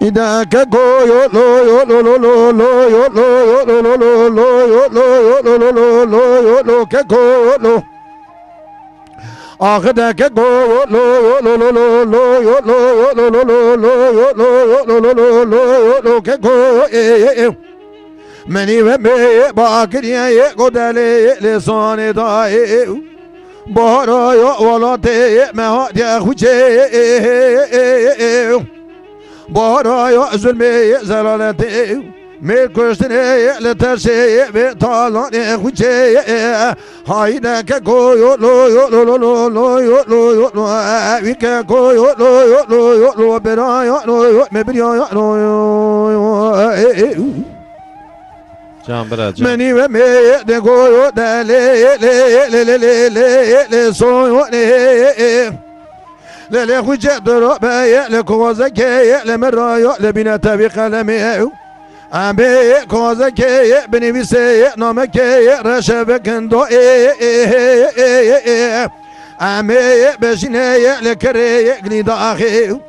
ida ke go yo lo yo lo lo lo lo yo lo yo lo lo lo lo yo lo yo lo lo lo lo yo lo ke go lo ahda ke go yo lo yo lo lo lo lo yo lo yo lo lo lo lo yo lo yo lo lo lo lo yo lo ke go meni ve me bakriye go dele le sone da bora yo wala te me ha ya huce bora yo zulme zalalete me kostine le terse ve talan huce hayda ke go yo lo yo lo lo lo lo yo lo yo lo vi ke go yo lo yo lo yo lo bera yo lo me bir yo meni ve me de go yo de le so yo le huce dro be le koza ke le mera yo le bina tabi qalami Ambe koza ke beni vise name ke reşeve kendo Ame beşine le kere gnidahi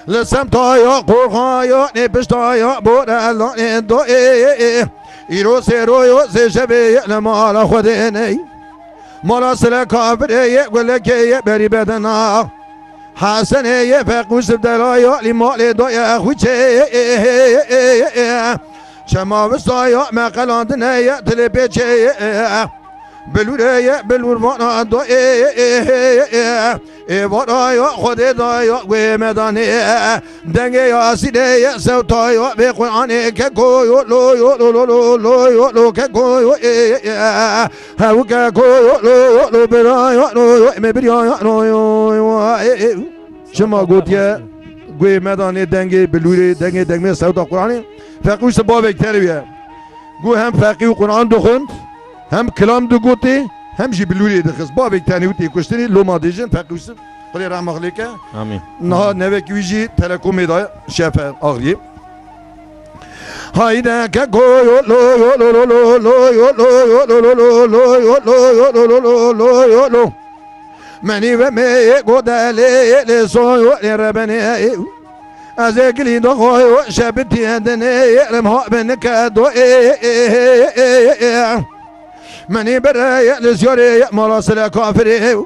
Le samtayo korhayo ne pishtayo bora ne do İro seroyo seşebe le mala khudene Mala sele kafire gole ke beri bedena Hasaneye fekusib delayo limali doya huçe Şemavi sayo mekalandineye telepeçeye Belureye belurvana do Varayo khodedayo ve medane Denge yasideye sevtayo ve Kur'ane kekoyo lo yo lo lo lo lo yo lo kekoyo Havu kekoyo lo lo berayo lo yo mebiriyo lo yo Şema gotiye Gwe medane denge belure denge denge sevta Kur'ane Fakir se babek terbiye Gu hem fakir Kur'an dokun hem kelam de goti hem jibiluri de kız babek tane uti kuştini loma dejin fakir se Kule rahmatlike Amin Naha nevek yüji telekom eda şefe ağrıyım Hayda ke go yo lo yo lo lo lo lo yo lo yo lo lo lo lo yo lo yo lo lo lo lo yo lo Meni ve me go dele le so yo le rebene Azekli do go şebti edene yerem ha benke do Meni bere le ziyare malasla kafiri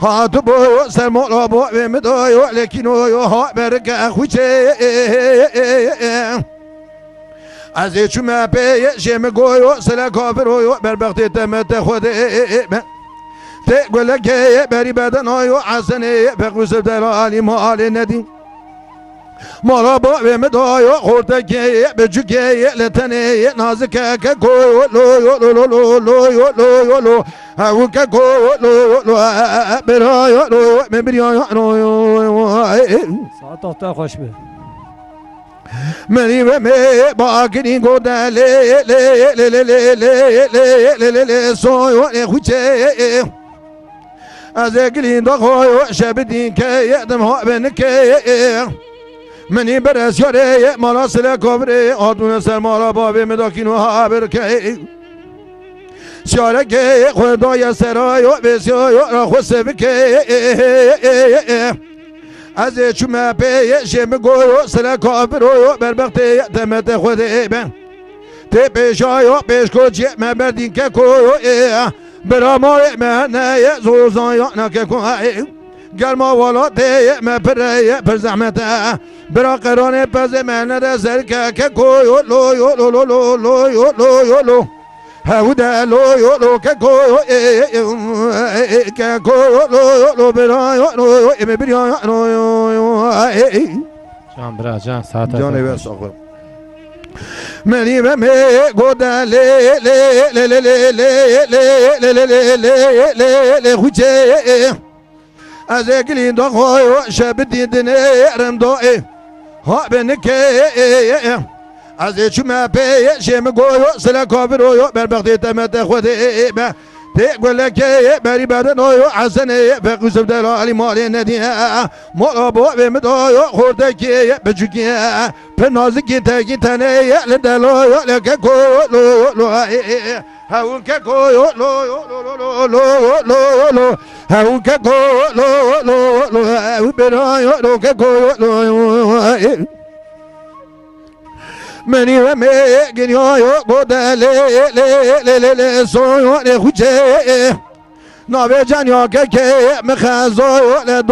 Hatu bo sermola bo ve me do yo lekino yo ha berke huçe Azechüme pe jeme go yo sela kafir yo berbakti temete khode Te gole ke beri beden yo hasene bekuseb delali mali nedin Mala bo ve me do yo khorte ke becuke letene nazik ke go lo yo lo lo lo yo lo yo lo Havu ke go lo lo bera yo lo me bir yo Saat tahta hoş bir Meni ve me bakini go le so yo huçe Azekli do yo şebdin ke yedim ha ben ke Meni beres yore malasle kobre adun ser mala babe me dakino haber ke Şare ke khoda ya serayo besyo yo khoseb ke Az çüme pe şemi goyo sele kabro berbakte temete khode ben te peşayo peşkoç me berdin ke koyo beramare me ne zozan ya ne ke ko gelma vala te me pere per zahmete bera qarane peze me ne zerke ke koyo lo yo lo lo lo lo yo lo yo lo Havuda lo yo lo ke koyo ke koyo lo lo bera yo lo me bir yo Can bra can saat Can eve sakın Meni ve me goda le huçe Azekli do koyo şebdi dine yerim do ha beni ke Azechüme pe şemi goyo sele kabiro yo berbakti temete khode be te gole ke beri beden oyo hasene fekuseb delali mali nediye mola bo ve me do yo khorde ke becuki pe nazik te tane le delo yo le ke ko lo Havun ke ko lo Havun ke ko lo bera yo ke ko lo منی و میگن یا بودله ل سوی خوچه نابه جان یا که مخزای ل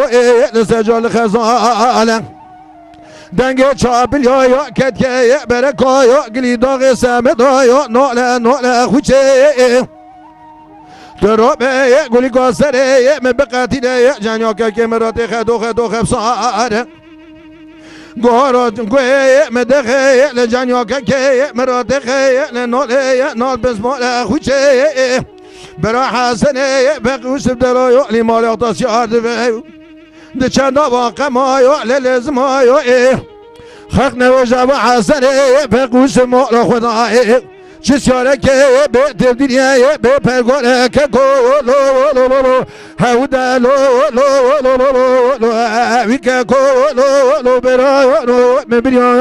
دو سجال خزال دنگ چابل یا کت که برکا یا گلی داغ سمت یا نال خوچه ترابه گلی گاسره مبقاتیده جان یا که مرات خدو خبصاره گورات گوی مدخه لجان یا که مرات خه نال بسمال خوچه برا حسنه بقوس بدلو لی مال اقتصی عرضه ده چند واقع ما لازم خلق نوجه و حسنه بقوس مال خدای چه سیاره که به تبدیلیه به پرگونه که گلو هوده لو وی که گلو برای مبریان